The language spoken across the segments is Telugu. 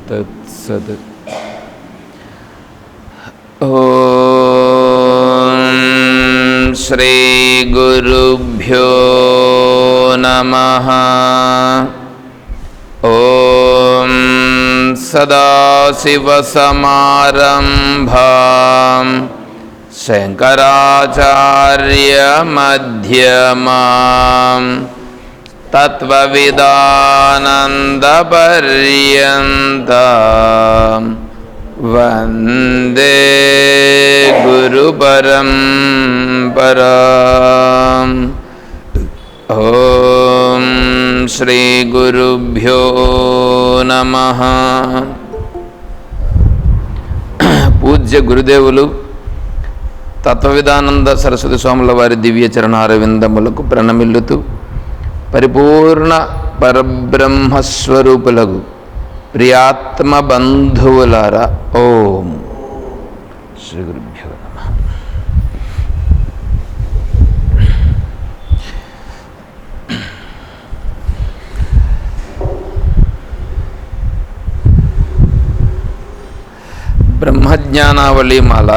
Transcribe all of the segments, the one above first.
తత్సత్. శ్రీ గురుభ్యో నమః. ఓం సదాశివసమారంభాం శంకరాచార్యమధ్యమాం తత్వవిదానందపర్యంతం వందే గురుపరంపరాం. ఓం శ్రీ గురుభ్యో నమః. పూజ్య గురుదేవులు తత్వవిదానంద సరస్వతి స్వాముల వారి దివ్య చరణారవిందములకు ప్రణమిల్లుతూ పరిపూర్ణ పరబ్రహ్మస్వరూపులకు ప్రియాత్మ బంధువులారా, ఓం శ్రీ గురుభ్యో నమః. బ్రహ్మజ్ఞానావళిమాల.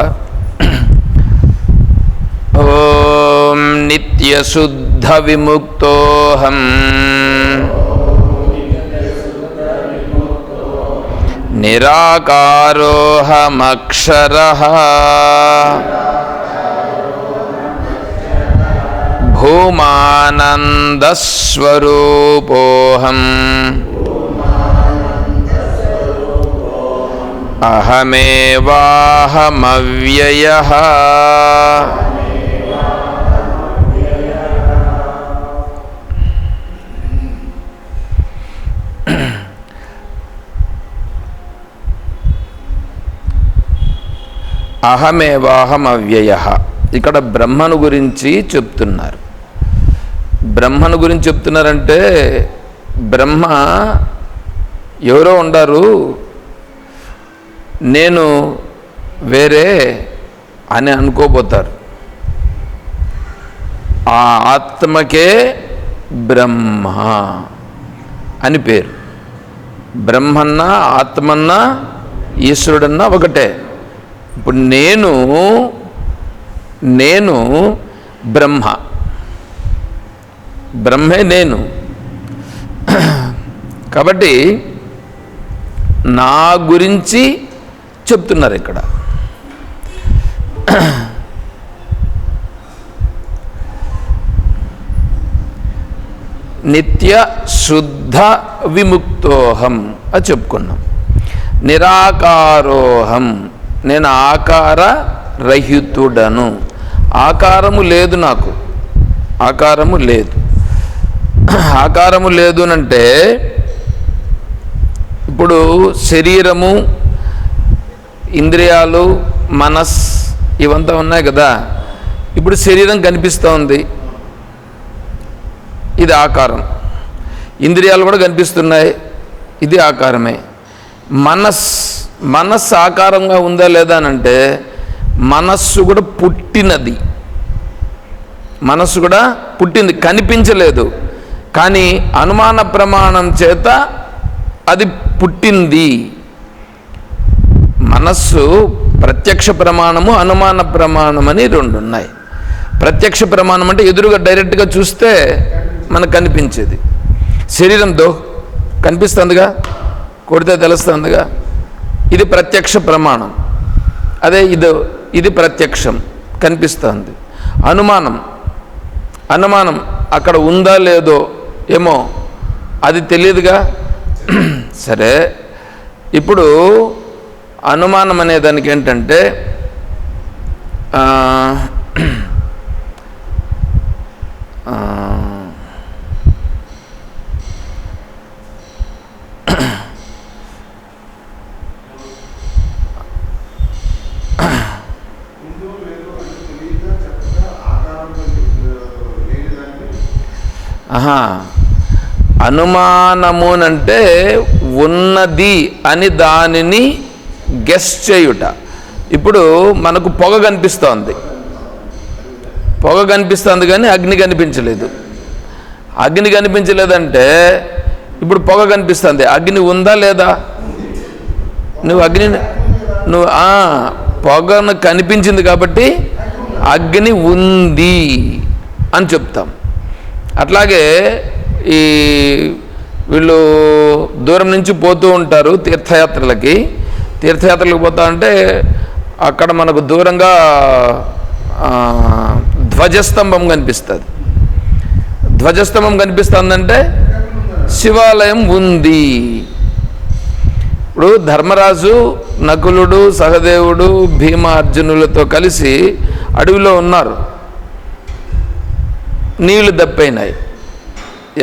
ఓం నిత్యశుద్ధ విముక్తోహం నిరాకారోహమక్షరః భూమానందస్వరూపోహం అహమేవాహమవ్యయః. అహమేవాహమవ్యయః. ఇక్కడ బ్రహ్మను గురించి చెప్తున్నారు. బ్రహ్మను గురించి చెప్తున్నారంటే బ్రహ్మ ఎవరో ఉండారు, నేను వేరే అని అనుకోబోతారు. ఆ ఆత్మకే బ్రహ్మ అని పేరు. బ్రహ్మన్నా ఆత్మన్నా ఈశ్వరుడన్నా ఒకటే. ఇప్పుడు నేను బ్రహ్మ, బ్రహ్మే నేను. కాబట్టి నా గురించి చెప్తున్నారు ఇక్కడ. నిత్య శుద్ధ విముక్తోహం అది చెప్పుకున్నాం. నిరాకారోహం, నేను ఆకార రహితుడను. ఆకారము లేదు నాకు, ఆకారము లేదు. ఆకారము లేదు అంటే ఇప్పుడు శరీరము, ఇంద్రియాలు, మనస్ ఇవంతా ఉన్నాయి కదా. ఇప్పుడు శరీరం కనిపిస్తూ ఉంది, ఇది ఆకారం. ఇంద్రియాలు కూడా కనిపిస్తున్నాయి, ఇది ఆకారమే. మనస్సు ఆకారంగా ఉందా లేదా అని అంటే మనస్సు కూడా పుట్టినది. మనస్సు కూడా పుట్టింది, కనిపించలేదు. కానీ అనుమాన ప్రమాణం చేత అది పుట్టింది. మనస్సు ప్రత్యక్ష ప్రమాణము, అనుమాన ప్రమాణం అని రెండు ఉన్నాయి. ప్రత్యక్ష ప్రమాణం అంటే ఎదురుగా డైరెక్ట్గా చూస్తే మనకు కనిపించేది. శరీరంతో కనిపిస్తుందిగా, కొడితే తెలుస్తుందిగా, ఇది ప్రత్యక్ష ప్రమాణం. అదే ఇది ప్రత్యక్షం, కనిపిస్తుంది. అనుమానం అక్కడ ఉందా లేదో ఏమో అది తెలియదుగా. సరే, ఇప్పుడు అనుమానం అనేదానికి ఏంటంటే అనుమానమునంటే ఉన్నది అని దానిని గెస్ చేయుట. ఇప్పుడు మనకు పొగ కనిపిస్తోంది, పొగ కనిపిస్తుంది కానీ అగ్ని కనిపించలేదు. అగ్ని కనిపించలేదంటే ఇప్పుడు పొగ కనిపిస్తుంది, అగ్ని ఉందా లేదా? నువ్వు పొగను కనిపించింది కాబట్టి అగ్ని ఉంది అని చెప్తాం. అట్లాగే ఈ వీళ్ళు దూరం నుంచి పోతూ ఉంటారు తీర్థయాత్రలకు పోతా అంటే అక్కడ మనకు దూరంగా ధ్వజస్తంభం కనిపిస్తుంది. ధ్వజస్తంభం కనిపిస్తుందంటే శివాలయం ఉంది. ఇప్పుడు ధర్మరాజు, నకులుడు, సహదేవుడు, భీమ, అర్జునులతో కలిసి అడవిలో ఉన్నారు. నీళ్లు దప్పైనాయి,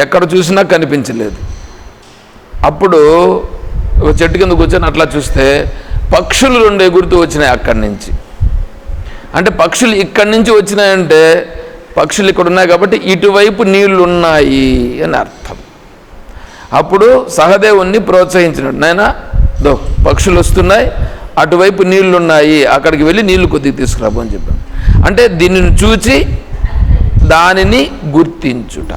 ఎక్కడ చూసినా కనిపించలేదు. అప్పుడు ఒక చెట్టు కింద కూర్చొని అట్లా చూస్తే పక్షులు 2 ఎగురుతూ వచ్చినాయి అక్కడి నుంచి. అంటే పక్షులు ఇక్కడి నుంచి వచ్చినాయంటే పక్షులు ఇక్కడ ఉన్నాయి కాబట్టి ఇటువైపు నీళ్లు ఉన్నాయి అని అర్థం. అప్పుడు సహదేవుణ్ణి ప్రోత్సహించినట్టు, నాయనా పక్షులు వస్తున్నాయి, అటువైపు నీళ్లు ఉన్నాయి, అక్కడికి వెళ్ళి నీళ్లు కొద్దిగా తీసుకురాబో అని చెప్పాను. అంటే దీనిని చూచి దానిని గుర్తించుట.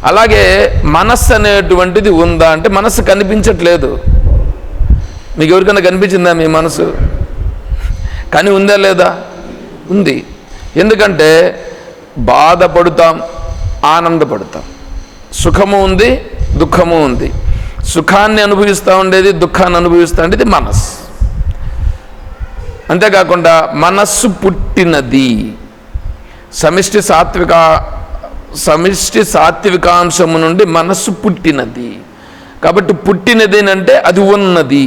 అలాగే మనస్సు అనేటువంటిది ఉందా అంటే మనస్సు కనిపించట్లేదు. మీకు ఎవరికైనా కనిపించిందా మీ మనసు? కానీ ఉందా లేదా? ఉంది. ఎందుకంటే బాధపడుతాం, ఆనందపడతాం, సుఖము ఉంది, దుఃఖము ఉంది. సుఖాన్ని అనుభవిస్తూ ఉండేది, దుఃఖాన్ని అనుభవిస్తూ ఉండేది మనస్సు. అంతేకాకుండా మనస్సు పుట్టినది సమిష్టి సాత్వికాంశము నుండి మనస్సు పుట్టినది. కాబట్టి పుట్టినది అంటే అది ఉన్నది,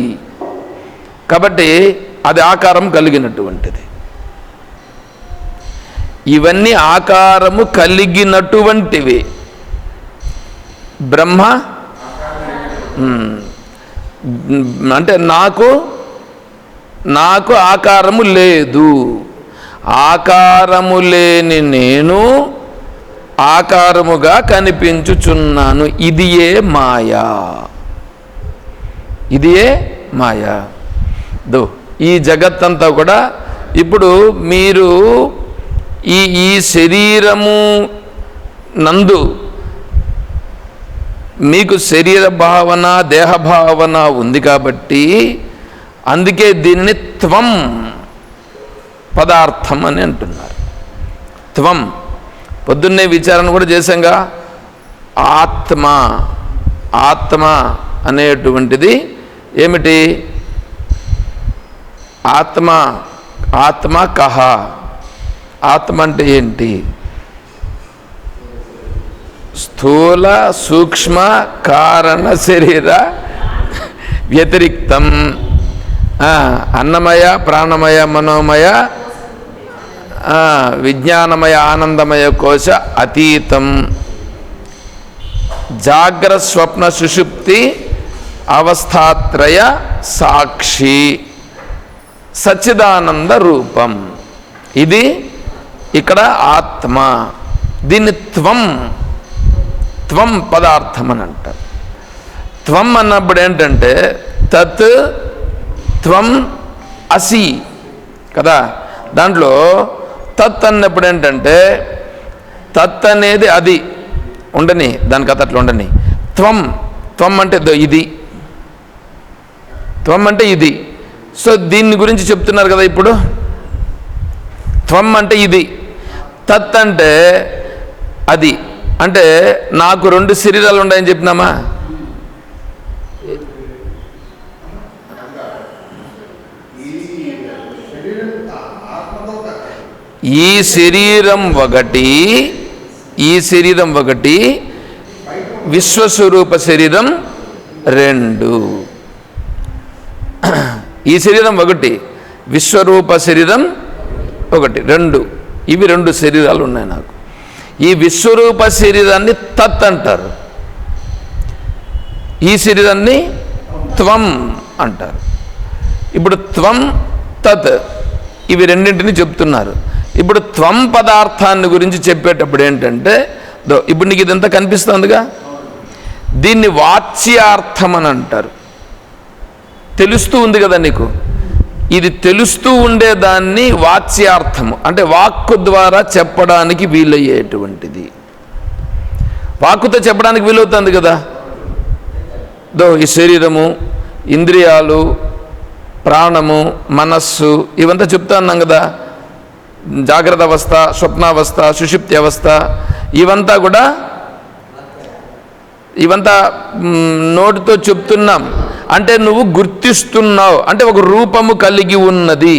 కాబట్టి అది ఆకారం కలిగినటువంటిది. ఇవన్నీ ఆకారము కలిగినటువంటివి. బ్రహ్మ అంటే నాకు ఆకారము లేదు, ఆకారము లేని నేను ఆకారముగా కనిపించుచున్నాను. ఇదియే మాయా, ఇదియే మాయా. ఈ జగత్తంతా కూడా ఇప్పుడు మీరు ఈ శరీరము నందు మీకు శరీర భావన, దేహ భావన ఉంది కాబట్టి అందుకే దీనిని త్వం పదార్థం అని అంటున్నారు. త్వం పొద్దున్నే విచారణ కూడా చేశాంగా. ఆత్మ అనేటువంటిది ఏమిటి? ఆత్మ కహ, ఆత్మ అంటే ఏంటి? స్థూల సూక్ష్మ కారణ శరీర వ్యతిరిక్తం, అన్నమయ ప్రాణమయ మనోమయ విజ్ఞానమయ ఆనందమయ కోశ అతీతం, జాగ్రత్త స్వప్న సుషుప్తి అవస్థాత్రయ సాక్షి, సచ్చిదానంద రూపం. ఇది ఇక్కడ ఆత్మ. దీన్ని త్వం పదార్థం అని అంటారు. త్వం అన్నప్పుడు ఏంటంటే తత్ త్వం అసి కదా. దాంట్లో తత్ అన్నప్పుడు ఏంటంటే తత్ అనేది అది ఉండని, దాని కథ అట్లా ఉండని. త్వం అంటే ఇది, త్వం అంటే ఇది. సో దీన్ని గురించి చెప్తున్నారు కదా ఇప్పుడు. త్వం అంటే ఇది, తత్ అంటే అది. అంటే నాకు 2 శరీరాలు ఉన్నాయని చెప్పినామా? ఈ శరీరం ఒకటి, విశ్వస్వరూప శరీరం 2. ఈ శరీరం ఒకటి, విశ్వరూప శరీరం 1, 2. ఇవి 2 శరీరాలు ఉన్నాయి నాకు. ఈ విశ్వరూప శరీరాన్ని తత్ అంటారు, ఈ శరీరాన్ని త్వం అంటారు. ఇప్పుడు త్వం తత్ ఇవి రెండింటిని చెప్తున్నారు. ఇప్పుడు త్వం పదార్థాన్ని గురించి చెప్పేటప్పుడు ఏంటంటే ఇప్పుడు నీకు ఇదంతా కనిపిస్తుందిగా, దీన్ని వాచ్యార్థం అని అంటారు. తెలుస్తూ ఉంది కదా నీకు, ఇది తెలుస్తూ ఉండేదాన్ని వాచ్యార్థము అంటే వాక్కు ద్వారా చెప్పడానికి వీలయ్యేటువంటిది. వాక్కుతో చెప్పడానికి వీలవుతుంది కదా. ఈ శరీరము, ఇంద్రియాలు, ప్రాణము, మనస్సు ఇవంతా చెప్తా ఉన్నాం కదా. జాగ్రత్త అవస్థ, స్వప్నావస్థ, సుషుప్తి అవస్థ ఇవంతా నోటితో చెప్తున్నాం. అంటే నువ్వు గుర్తిస్తున్నావు, అంటే ఒక రూపము కలిగి ఉన్నది,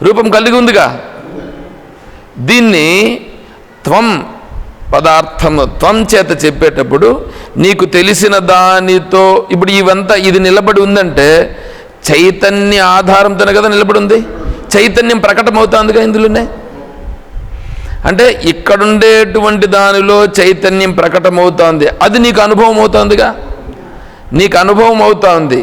రూపం కలిగి ఉందిగా. దీన్ని త్వం పదార్థము త్వం చేత చెప్పేటప్పుడు నీకు తెలిసిన దానితో, ఇప్పుడు ఇది నిలబడి ఉందంటే చైతన్య ఆధారంతోనే కదా నిలబడి ఉంది. చైతన్యం ప్రకటమవుతుందిగా ఇందులోనే. అంటే ఇక్కడుండేటువంటి దానిలో చైతన్యం ప్రకటమవుతోంది, అది నీకు అనుభవం అవుతుందిగా, నీకు అనుభవం అవుతోంది.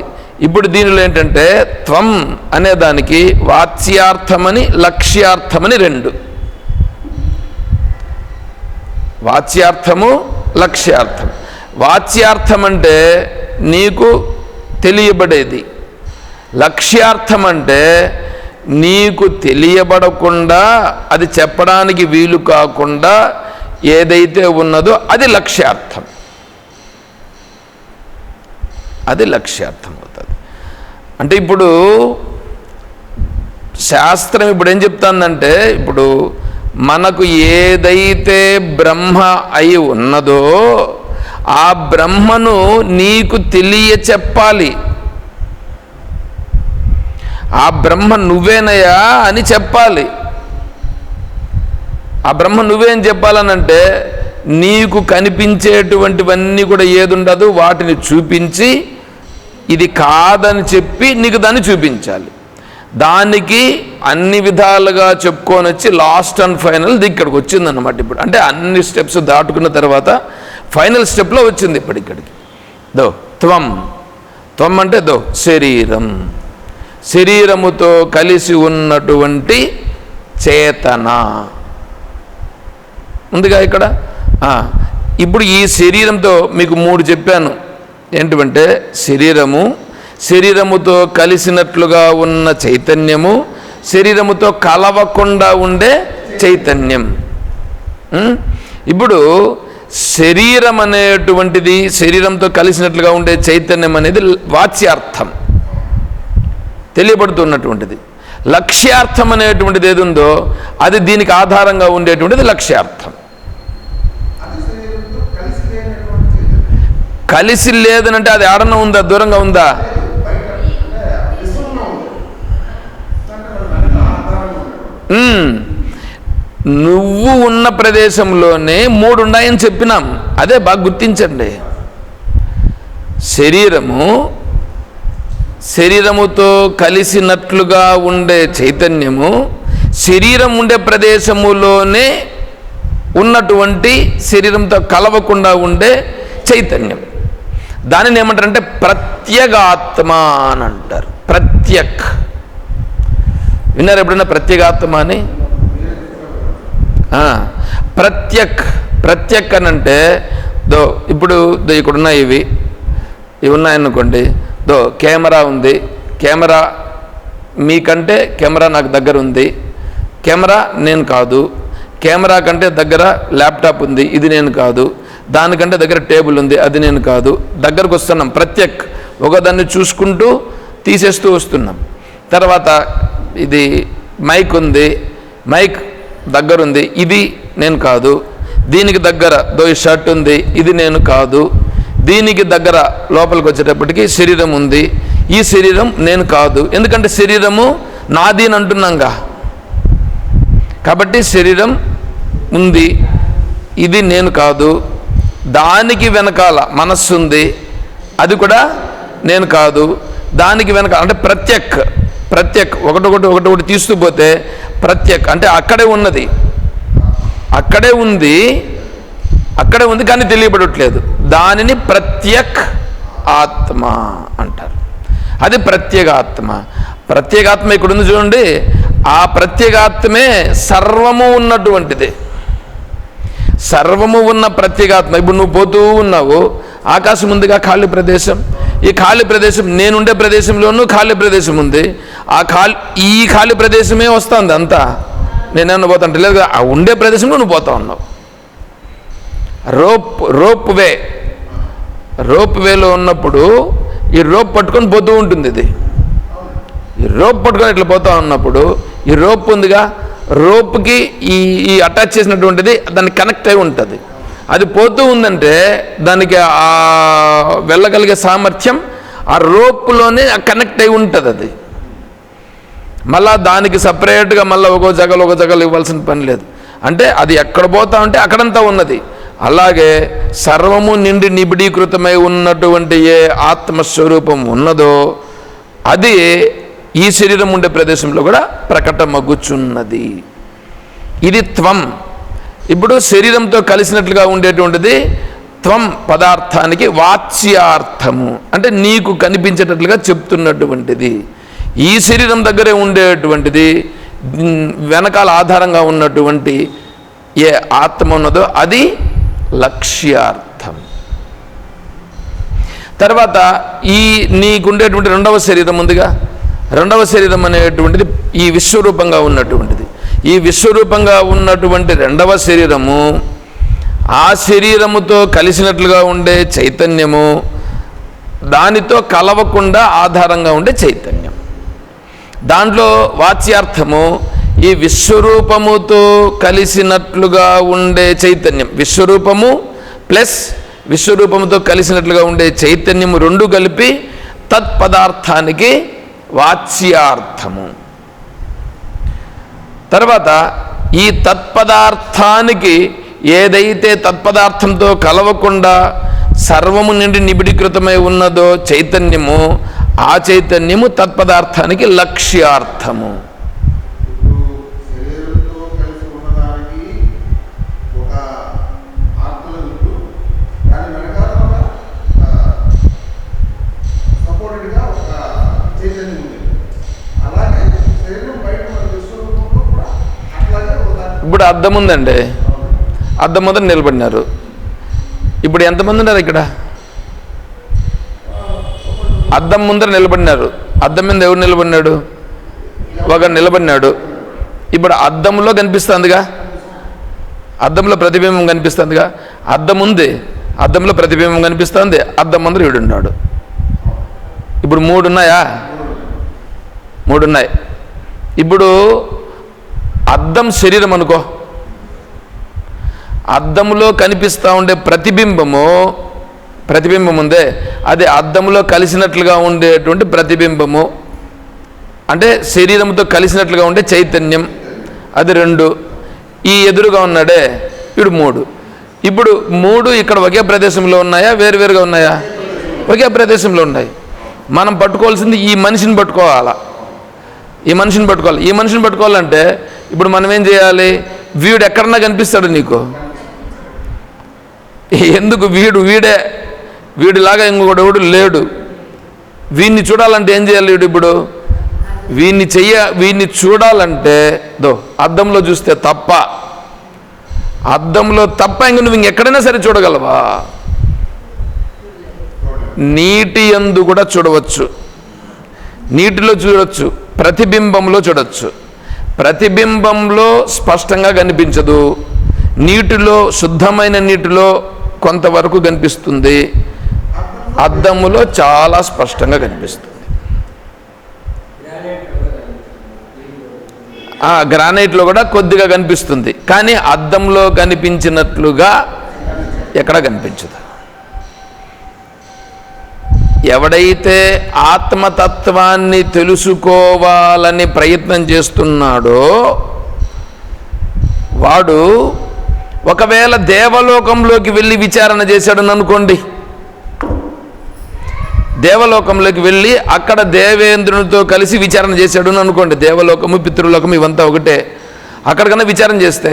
ఇప్పుడు దీనిలో ఏంటంటే త్వం అనేదానికి వాచ్యార్థమని లక్ష్యార్థమని రెండు. వాచ్యార్థము, లక్ష్యార్థం. వాచ్యార్థం అంటే నీకు తెలియబడేది, లక్ష్యార్థం అంటే నీకు తెలియబడకుండా అది చెప్పడానికి వీలు కాకుండా ఏదైతే ఉన్నదో అది లక్ష్యార్థం, అది లక్ష్యార్థం అవుతుంది. అంటే ఇప్పుడు శాస్త్రం ఇప్పుడు ఏం చెప్తుందంటే, ఇప్పుడు మనకు ఏదైతే బ్రహ్మ అయి ఉన్నదో ఆ బ్రహ్మను నీకు తెలియ చెప్పాలి. ఆ బ్రహ్మ నువ్వేనయా అని చెప్పాలి. ఆ బ్రహ్మ నువ్వేం చెప్పాలనంటే నీకు కనిపించేటువంటివన్నీ కూడా ఏది ఉండదు వాటిని చూపించి ఇది కాదని చెప్పి నీకు దాన్ని చూపించాలి. దానికి అన్ని విధాలుగా చెప్పుకొని వచ్చి లాస్ట్ అండ్ ఫైనల్ ఇక్కడికి వచ్చిందన్నమాట. ఇప్పుడు అంటే అన్ని స్టెప్స్ దాటుకున్న తర్వాత ఫైనల్ స్టెప్లో వచ్చింది ఇప్పుడు ఇక్కడికి. త్వం, త్వం అంటే శరీరం, శరీరముతో కలిసి ఉన్నటువంటి చేతన ఉందిగా ఇక్కడ. ఇప్పుడు ఈ శరీరంతో మీకు మూడు చెప్పాను. ఏంటంటే శరీరము, శరీరముతో కలిసినట్లుగా ఉన్న చైతన్యము, శరీరముతో కలవకుండా ఉండే చైతన్యం. ఇప్పుడు శరీరం అనేటువంటిది, శరీరంతో కలిసినట్లుగా ఉండే చైతన్యం అనేది వాచ్యార్థం, తెలియబడుతున్నటువంటిది. లక్ష్యార్థం అనేటువంటిది ఏది ఉందో అది దీనికి ఆధారంగా ఉండేటువంటిది లక్ష్యార్థం. కలిసి లేదనంటే అది ఆడన ఉందా, దూరంగా ఉందా? నువ్వు ఉన్న ప్రదేశంలోనే మూడు ఉన్నాయని చెప్పినాం. అదే బాగా గుర్తించండి. శరీరము, శరీరముతో కలిసినట్లుగా ఉండే చైతన్యము, శరీరం ఉండే ప్రదేశములోనే ఉన్నటువంటి శరీరంతో కలవకుండా ఉండే చైతన్యం. దానిని ఏమంటారంటే ప్రత్యేగాత్మ అని అంటారు. ప్రత్యక్ విన్నారు ఎప్పుడైనా ప్రత్యేగాత్మ అని? ప్రత్యక్, ప్రత్యక్ అని అంటే ఇప్పుడు ఇక్కడ ఉన్నాయి, ఇవి ఉన్నాయనుకోండి. కెమెరా ఉంది, కెమెరా మీకంటే కెమెరా నాకు దగ్గర ఉంది, కెమెరా నేను కాదు. కెమెరా కంటే దగ్గర ల్యాప్టాప్ ఉంది, ఇది నేను కాదు. దానికంటే దగ్గర టేబుల్ ఉంది, అది నేను కాదు. దగ్గరకు వస్తున్నాం, ప్రత్యక్, ఒకదాన్ని చూసుకుంటూ తీసేస్తూ వస్తున్నాం. తర్వాత ఇది మైక్ ఉంది, మైక్ దగ్గరుంది, ఇది నేను కాదు. దీనికి దగ్గర ఈ షర్ట్ ఉంది, ఇది నేను కాదు. దీనికి దగ్గర లోపలికి వచ్చేటప్పటికి శరీరం ఉంది, ఈ శరీరం నేను కాదు. ఎందుకంటే శరీరము నాది అని అంటున్నాంగా. కాబట్టి శరీరం ఉంది, ఇది నేను కాదు. దానికి వెనకాల మనస్సు ఉంది, అది కూడా నేను కాదు. దానికి వెనకాల అంటే ప్రత్యక్, ప్రత్యక్ ఒకటి తీస్తూ పోతే ప్రత్యక్ అంటే అక్కడే ఉన్నది, అక్కడే ఉంది, అక్కడే ఉంది కానీ తెలియబడట్లేదు. దానిని ప్రత్యక్ ఆత్మ అంటారు. అది ప్రత్యేగాత్మ. ప్రత్యేగాత్మ ఇక్కడ ఉంది చూడండి. ఆ ప్రత్యేగాత్మే సర్వము ఉన్నటువంటిది. సర్వము ఉన్న ప్రత్యేగాత్మ. ఇప్పుడు నువ్వు పోతూ ఉన్నావు, ఆకాశం ఉందిగా, ఖాళీ ప్రదేశం. ఈ ఖాళీ ప్రదేశం, నేనుండే ప్రదేశంలోనూ ఖాళీ ప్రదేశం ఉంది. ఈ ఖాళీ ప్రదేశమే వస్తుంది అంతా. నేనేమన్నా పోతాంటే లేదు కదా, ఆ ఉండే ప్రదేశంలో నువ్వు పోతా ఉన్నావు. రోప్ వేలో ఉన్నప్పుడు ఈ రోప్ పట్టుకొని పోతూ ఉంటుంది. ఇది ఈ రోప్ పట్టుకొని ఇట్లా పోతా ఉన్నప్పుడు ఈ రోప్ ఉందిగా, రోప్కి ఈ అటాచ్ చేసినటువంటిది దానికి కనెక్ట్ అయి ఉంటుంది. అది పోతూ ఉందంటే దానికి ఆ వెళ్ళగలిగే సామర్థ్యం ఆ రోప్లోనే కనెక్ట్ అయి ఉంటుంది. అది మళ్ళా దానికి సపరేట్గా మళ్ళీ ఒక జగలు ఇవ్వాల్సిన పని లేదు. అంటే అది ఎక్కడ పోతా ఉంటే అక్కడంతా ఉన్నది. అలాగే సర్వము నిండి నిబిడీకృతమై ఉన్నటువంటి ఏ ఆత్మస్వరూపం ఉన్నదో అది ఈ శరీరం ఉండే ప్రదేశంలో కూడా ప్రకటమగుచున్నది. ఇది త్వం. ఇప్పుడు శరీరంతో కలిసినట్లుగా ఉండేటువంటిది త్వం పదార్థానికి వాచ్యార్థము, అంటే నీకు కనిపించేటట్లుగా చెప్తున్నటువంటిది. ఈ శరీరం దగ్గరే ఉండేటువంటిది వెనకాల ఆధారంగా ఉన్నటువంటి ఏ ఆత్మ ఉన్నదో అది లక్ష్యార్థం. తర్వాత ఈ నీకుండేటువంటి రెండవ శరీరం ఉందిగా, రెండవ శరీరం అనేటువంటిది ఈ విశ్వరూపంగా ఉన్నటువంటిది. ఈ విశ్వరూపంగా ఉన్నటువంటి రెండవ శరీరము ఆ శరీరముతో కలిసినట్లుగా ఉండే చైతన్యము, దానితో కలవకుండా ఆధారంగా ఉండే చైతన్యం. దాంట్లో వాచ్యార్థము ఈ విశ్వరూపముతో కలిసినట్లుగా ఉండే చైతన్యం, విశ్వరూపము ప్లస్ విశ్వరూపముతో కలిసినట్లుగా ఉండే చైతన్యము రెండు కలిపి తత్పదార్థానికి వాచ్యార్థము. తర్వాత ఈ తత్పదార్థానికి ఏదైతే తత్పదార్థంతో కలవకుండా సర్వము నుండి నిబిడీకృతమై ఉన్నదో చైతన్యము, ఆ చైతన్యము తత్పదార్థానికి లక్ష్యార్థము. ఇప్పుడు అద్దం ఉందండి, అద్దం ముందర నిలబడినారు. ఇప్పుడు ఎంతమంది ఉన్నారు ఇక్కడ? అద్దం ముందర నిలబడినారు. అద్దం మీద ఎవరు నిలబడినాడు? ఒకరు నిలబడినాడు. ఇప్పుడు అద్దంలో కనిపిస్తుందిగా, అద్దంలో ప్రతిబింబం కనిపిస్తుందిగా. అద్దం ఉంది, అద్దంలో ప్రతిబింబం కనిపిస్తుంది. అద్దం ముందర వీడున్నాడు. ఇప్పుడు మూడు ఉన్నాయా? మూడు ఉన్నాయి. ఇప్పుడు అద్దం శరీరం అనుకో, అద్దంలో కనిపిస్తూ ఉండే ప్రతిబింబం ఉందే, అది అద్దంలో కలిసినట్లుగా ఉండేటువంటి ప్రతిబింబము, అంటే శరీరంతో కలిసినట్లుగా ఉండే చైతన్యం, అది రెండు. ఈ ఎదురుగా ఉన్నాడే ఇప్పుడు మూడు. ఇప్పుడు మూడు ఇక్కడ ఒకే ప్రదేశంలో ఉన్నాయా, వేరువేరుగా ఉన్నాయా? ఒకే ప్రదేశంలో ఉన్నాయి. మనం పట్టుకోవాల్సింది ఈ మనిషిని పట్టుకోవాలా, ఈ మనిషిని పట్టుకోవాలి. ఈ మనిషిని పట్టుకోవాలంటే ఇప్పుడు మనం ఏం చేయాలి? వీడు ఎక్కడన్నా కనిపిస్తాడు నీకు? ఎందుకు? వీడిలాగా ఇంకొకడు ఎవడు లేడు. వీడిని చూడాలంటే ఏం చేయాలి? ఇప్పుడు వీడిని చూడాలంటే అద్దంలో చూస్తే తప్ప, అద్దంలో తప్ప ఇంక నువ్వు ఇంకెక్కడైనా సరే చూడగలవా? నీటి యందు కూడా చూడవచ్చు, నీటిలో చూడవచ్చు, ప్రతిబింబంలో చూడవచ్చు. ప్రతిబింబంలో స్పష్టంగా కనిపించదు, నీటిలో శుద్ధమైన నీటిలో కొంతవరకు కనిపిస్తుంది, అద్దములో చాలా స్పష్టంగా కనిపిస్తుంది. గ్రానైట్లో కూడా కొద్దిగా కనిపిస్తుంది, కానీ అద్దంలో కనిపించినట్లుగా ఎక్కడ కనిపించదు. ఎవడైతే ఆత్మతత్వాన్ని తెలుసుకోవాలని ప్రయత్నం చేస్తున్నాడో వాడు ఒకవేళ దేవలోకంలోకి వెళ్ళి విచారణ చేశాడని అనుకోండి, దేవలోకంలోకి వెళ్ళి అక్కడ దేవేంద్రునితో కలిసి విచారణ చేశాడు అని అనుకోండి, దేవలోకము పితృలోకము ఇవంతా ఒకటే, అక్కడికన్నా విచారణ చేస్తే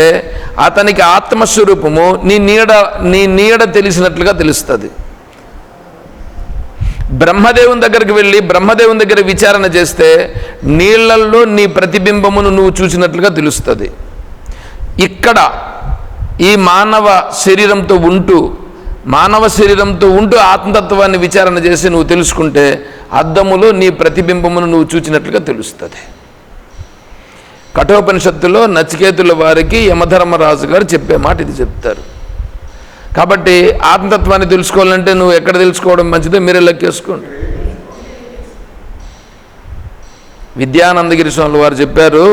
అతనికి ఆత్మస్వరూపము నీ నీడ తెలిసినట్లుగా తెలుస్తుంది. బ్రహ్మదేవుని దగ్గరికి వెళ్ళి బ్రహ్మదేవుని దగ్గర విచారణ చేస్తే నీళ్లల్లో నీ ప్రతిబింబమును నువ్వు చూసినట్లుగా తెలుస్తుంది. ఇక్కడ ఈ మానవ శరీరంతో ఉంటూ ఆత్మతత్వాన్ని విచారణ చేసి నువ్వు తెలుసుకుంటే అద్దములో నీ ప్రతిబింబమును నువ్వు చూచినట్లుగా తెలుస్తుంది. కఠోపనిషత్తులో నచికేతుల వారికి యమధర్మరాజు గారు చెప్పే మాట ఇది చెప్తారు. కాబట్టి ఆత్మతత్వాన్ని తెలుసుకోవాలంటే నువ్వు ఎక్కడ తెలుసుకోవడం మంచిదో మీరే లెక్కేసుకోండి. విద్యానందగిరి స్వాములు వారు చెప్పారు,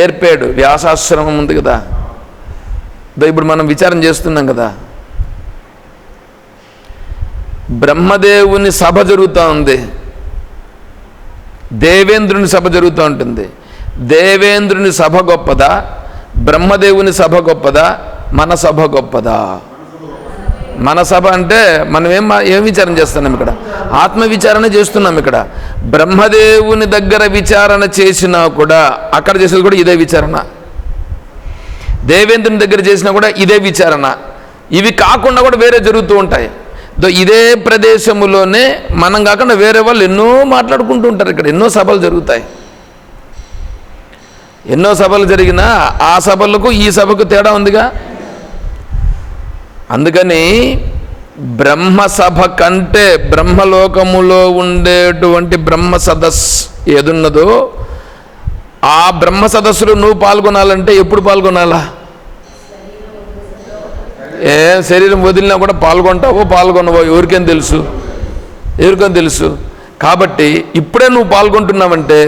ఏర్పేడు వ్యాసాశ్రమం ఉంది కదా, ఇప్పుడు మనం విచారం చేస్తున్నాం కదా, బ్రహ్మదేవుని సభ జరుగుతూ ఉంది, దేవేంద్రుని సభ జరుగుతూ ఉంటుంది. దేవేంద్రుని సభ గొప్పదా, బ్రహ్మదేవుని సభ గొప్పదా, మన సభ గొప్పదా? మన సభ అంటే మనం ఏం విచారణ చేస్తున్నాం ఇక్కడ? ఆత్మ విచారణ చేస్తున్నాం. ఇక్కడ బ్రహ్మదేవుని దగ్గర విచారణ చేసినా కూడా అక్కడ చేసేది కూడా ఇదే విచారణ, దేవేంద్రుని దగ్గర చేసినా కూడా ఇదే విచారణ. ఇవి కాకుండా కూడా వేరే జరుగుతూ ఉంటాయి. ఇదే ప్రదేశములోనే మనం కాకుండా వేరే వాళ్ళు ఎన్నో మాట్లాడుకుంటూ ఉంటారు. ఇక్కడ ఎన్నో సభలు జరుగుతాయి. ఎన్నో సభలు జరిగినా ఆ సభలకు ఈ సభకు తేడా ఉందిగా. అందుకని బ్రహ్మసభ కంటే బ్రహ్మలోకములో ఉండేటువంటి బ్రహ్మ సదస్సు ఏదున్నదో ఆ బ్రహ్మ సదస్సులో నువ్వు పాల్గొనాలంటే ఎప్పుడు పాల్గొనాలా? శరీరం వదిలినా కూడా పాల్గొనవో ఎవరికేం తెలుసు. కాబట్టి ఇప్పుడే నువ్వు పాల్గొంటున్నావంటే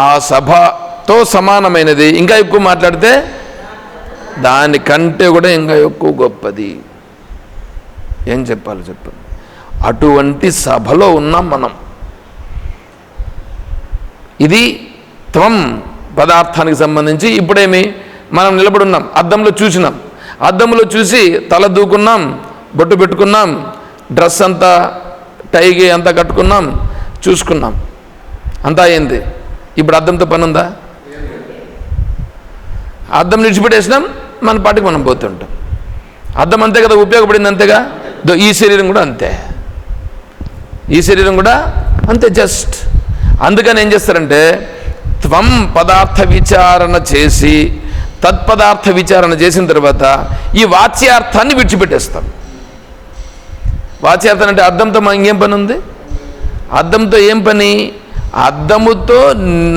ఆ సభతో సమానమైనది. ఇంకా ఎక్కువ మాట్లాడితే దానికంటే కూడా ఇంకా ఎక్కువ గొప్పది. ఏం చెప్పాలి చెప్పండి? అటువంటి సభలో ఉన్నాం మనం. ఇది త్వం పదార్థానికి సంబంధించి. ఇప్పుడేమి మనం నిలబడున్నాం, అద్దంలో చూసినాం, అద్దంలో చూసి తల దూకున్నాం, బొట్టు పెట్టుకున్నాం, డ్రెస్ అంతా టైగి అంతా కట్టుకున్నాం, చూసుకున్నాం, అంతా అయింది. ఇప్పుడు అద్దంతో పని ఉందా? అద్దం నిడిచిపెట్టేసినాం, మన పాటికి మనం పోతుంటాం. అద్దం అంతే కదా ఉపయోగపడింది, అంతేగా. ఈ శరీరం కూడా అంతే, ఈ శరీరం కూడా అంతే జస్ట్. అందుకని ఏం చేస్తారంటే త్వం పదార్థ విచారణ చేసి తత్పదార్థ విచారణ చేసిన తర్వాత ఈ వాచ్యార్థాన్ని విడిచిపెట్టేస్తాం. వాచ్యార్థం అంటే అద్దంతో ఇంకేం పని ఉంది? అద్దంతో ఏం పని? అద్దముతో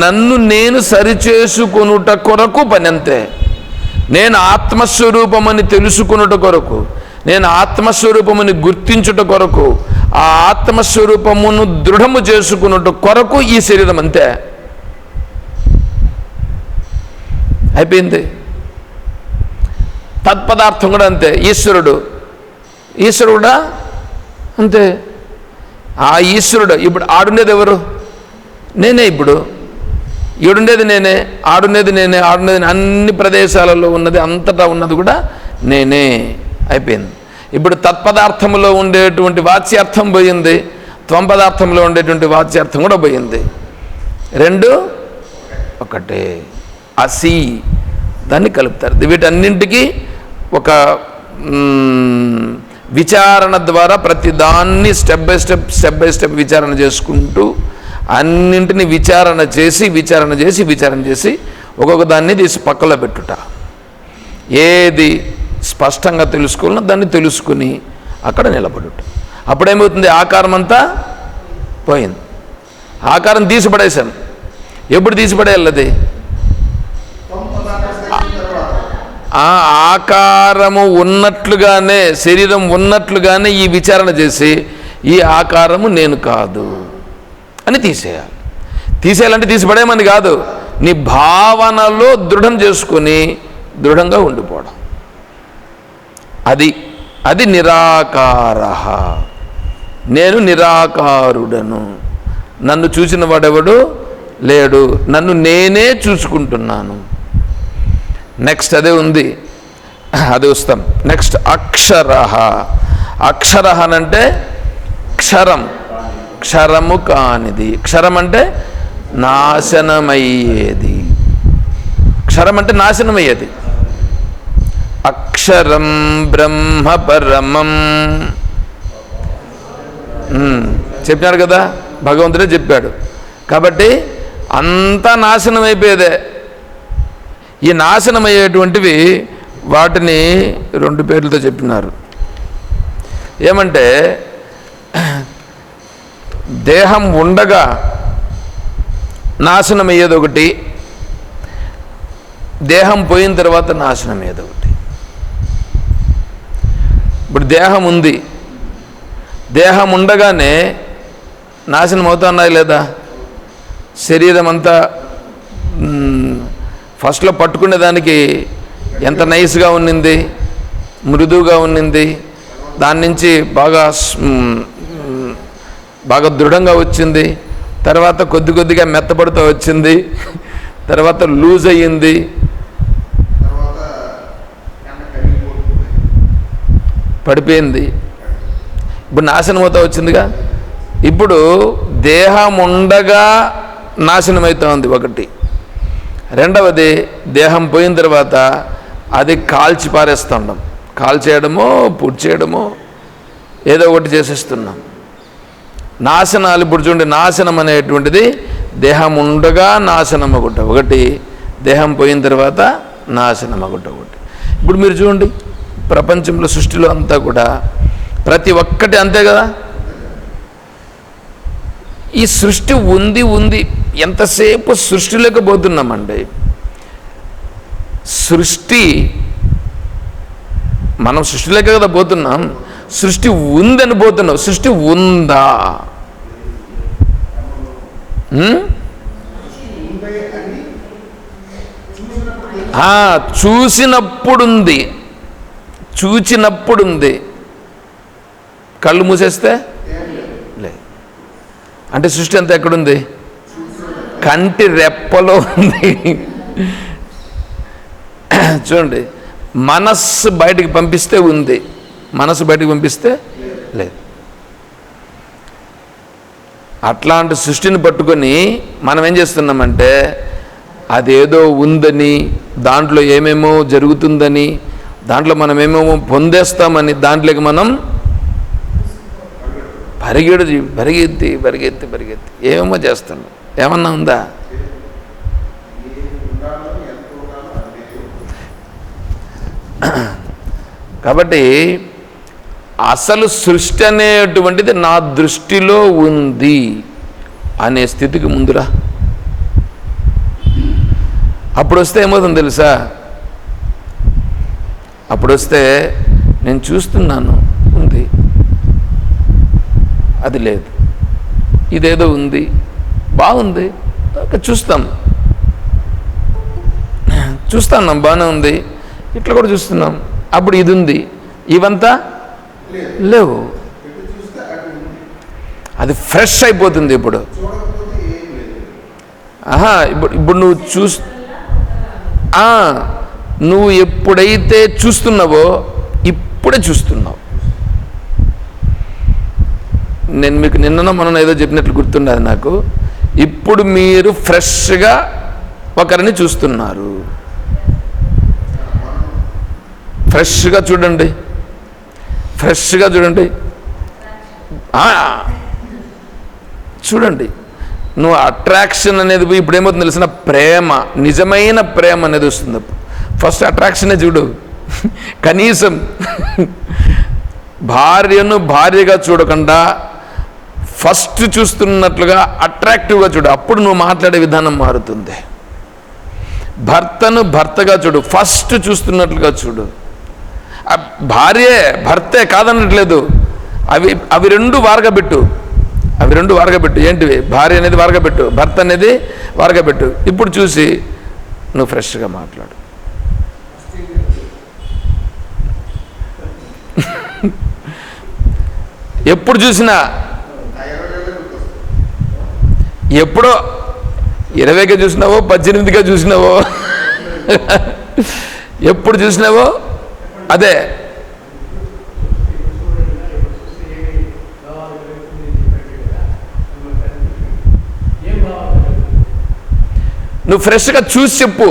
నన్ను నేను సరిచేసుకొనుట కొరకు పని, అంతే. నేను ఆత్మస్వరూపమని తెలుసుకొనుట కొరకు, నేను ఆత్మస్వరూపముని గుర్తించుట కొరకు, ఆ ఆత్మస్వరూపమును దృఢము చేసుకున్నట కొరకు ఈ శరీరం, అంతే. అయిపోయింది. తత్పదార్థం కూడా అంతే. ఈశ్వరుడు కూడా అంతే. ఆ ఈశ్వరుడు ఇప్పుడు ఆడుండేది ఎవరు? నేనే. ఇప్పుడు ఈడుండేది నేనే, ఆడుండేది నేనే, అన్ని ప్రదేశాలలో ఉన్నది, అంతటా ఉన్నది కూడా నేనే. అయిపోయింది. ఇప్పుడు తత్పదార్థంలో ఉండేటువంటి వాచ్యార్థం పోయింది, త్వం పదార్థంలో ఉండేటువంటి వాచ్యార్థం కూడా పోయింది. రెండు ఒకటే. అసి దాన్ని కలుపుతారు. వీటన్నింటికి ఒక విచారణ ద్వారా ప్రతిదాన్ని స్టెప్ బై స్టెప్ విచారణ చేసుకుంటూ అన్నింటినీ విచారణ చేసి ఒక్కొక్క దాన్ని తీసి పక్కలో పెట్టుట. ఏది స్పష్టంగా తెలుసుకోవాలన్నా దాన్ని తెలుసుకుని అక్కడ నిలబడుట. అప్పుడేమవుతుంది? ఆకారం అంతా పోయింది. ఆకారం తీసిపడేశాం. ఎప్పుడు తీసిపడేయాలది? ఆ ఆకారము ఉన్నట్లుగానే, శరీరం ఉన్నట్లుగానే ఈ విచారణ చేసి ఈ ఆకారము నేను కాదు అని తీసేయాలి. తీసేయాలంటే తీసిపడేయమని కాదు, నీ భావనలో దృఢం చేసుకొని దృఢంగా ఉండిపోవడం. అది నిరాకార. నేను నిరాకారుడను, నన్ను చూసిన వాడెవడు లేడు, నన్ను నేనే చూసుకుంటున్నాను. నెక్స్ట్ అదే ఉంది, అది వస్తాం. నెక్స్ట్ అక్షర. అక్షర అంటే క్షరము కానిది. క్షరం అంటే నాశనమయ్యేది. క్షరం అంటే నాశనమయ్యేది. అక్షరం బ్రహ్మ పరమం చెప్పినాడు కదా, భగవంతుడే చెప్పాడు. కాబట్టి అంతా నాశనం అయిపోయేదే. ఈ నాశనమయ్యేటువంటివి వాటిని 2 పేర్లతో చెప్పినారు. ఏమంటే దేహం ఉండగా నాశనం అయ్యేది ఒకటి, దేహం పోయిన తర్వాత నాశనం అయ్యేది ఒకటి. ఇప్పుడు దేహం ఉంది, దేహం ఉండగానే నాశనం అవుతున్నాయి లేదా? శరీరం అంతా ఫస్ట్లో పట్టుకునేదానికి ఎంత నైస్గా ఉన్నింది, మృదువుగా ఉన్నింది, దాని నుంచి బాగా దృఢంగా వచ్చింది, తర్వాత కొద్ది కొద్దిగా మెత్తపడుతూ వచ్చింది, తర్వాత లూజ్ అయ్యింది, పడిపోయింది, ఇప్పుడు నాశనం అవుతూ వచ్చిందిగా. ఇప్పుడు దేహం ఉండగా నాశనం అవుతూ ఉంది ఒకటి. రెండవది దేహం పోయిన తర్వాత అది కాల్చి పారేస్తున్నాం, కాల్చేయడమో పూడ్చేయడమో ఏదో ఒకటి చేసేస్తున్నాం. నాశనాలు ఇప్పుడు చూడండి, నాశనం అనేటువంటిది దేహం ఉండగా నాశనం ఒకటి, దేహం పోయిన తర్వాత నాశనం ఒకటి. ఇప్పుడు మీరు చూడండి, ప్రపంచంలో సృష్టిలో అంతా కూడా ప్రతి ఒక్కటి అంతే కదా. ఈ సృష్టి ఉంది, ఎంతసేపు సృష్టిలోకి పోతున్నామండి. మనం సృష్టిలోకే కదా పోతున్నాం. సృష్టి ఉందని పోతున్నాం. సృష్టి ఉందా? చూచినప్పుడుంది. కళ్ళు మూసేస్తే లే. అంటే సృష్టి అంతా ఎక్కడుంది? కంటి రెప్పలో ఉంది. చూడండి, మనస్సు బయటికి పంపిస్తే ఉంది, మనస్సు బయటికి పంపిస్తే లేదు. అట్లాంటి సృష్టిని పట్టుకొని మనం ఏం చేస్తున్నామంటే అదేదో ఉందని, దాంట్లో ఏమేమో జరుగుతుందని, దాంట్లో మనం ఏమేమో పొందేస్తామని దాంట్లోకి మనం పరిగెత్తి ఏమేమో చేస్తున్నాం. ఏమన్నా ఉందా? కాబట్టి అసలు సృష్టి అనేటువంటిది నా దృష్టిలో ఉంది అనే స్థితికి ముందురా. అప్పుడు వస్తే ఏమవుతుంది తెలుసా? అప్పుడు వస్తే నేను చూస్తున్నాను, ఉంది, అది లేదు, ఇదేదో ఉంది, బాగుంది, చూస్తాం, బాగానే ఉంది, ఇట్లా కూడా చూస్తున్నాం. అప్పుడు ఇది ఉంది, ఇవంతా లేవు. అది ఫ్రెష్ అయిపోతుంది. ఇప్పుడు ఇప్పుడు నువ్వు ఎప్పుడైతే చూస్తున్నావో ఇప్పుడే చూస్తున్నావు. నేను మీకు నిన్న మనం ఏదో చెప్పినట్లు గుర్తున్నది నాకు. ఇప్పుడు మీరు ఫ్రెష్గా ఒకరిని చూస్తున్నారు. ఫ్రెష్గా చూడండి, చూడండి. నువ్వు అట్రాక్షన్ అనేది ఇప్పుడు ఏమవుతుంది తెలిసిన? ప్రేమ, నిజమైన ప్రేమ అనేది వస్తుంది. ఫస్ట్ అట్రాక్షనే చూడు. కనీసం భార్యను భార్యగా చూడకుండా ఫస్ట్ చూస్తున్నట్లుగా అట్రాక్టివ్గా చూడు. అప్పుడు నువ్వు మాట్లాడే విధానం మారుతుంది. భర్తను భర్తగా చూడు, ఫస్ట్ చూస్తున్నట్లుగా చూడు. భార్యే భర్తే కాదనట్లేదు. అవి రెండు వారగబెట్టు. ఏంటివి? భార్య అనేది వారగబెట్టు, భర్త అనేది వారగబెట్టు. ఇప్పుడు చూసి నువ్వు ఫ్రెష్గా మాట్లాడు. ఎప్పుడు చూసినా, ఎప్పుడో 20గా చూసినావో 18గా చూసినావో, ఎప్పుడు చూసినావో అదే. నువ్వు ఫ్రెష్గా చూసి చెప్పు.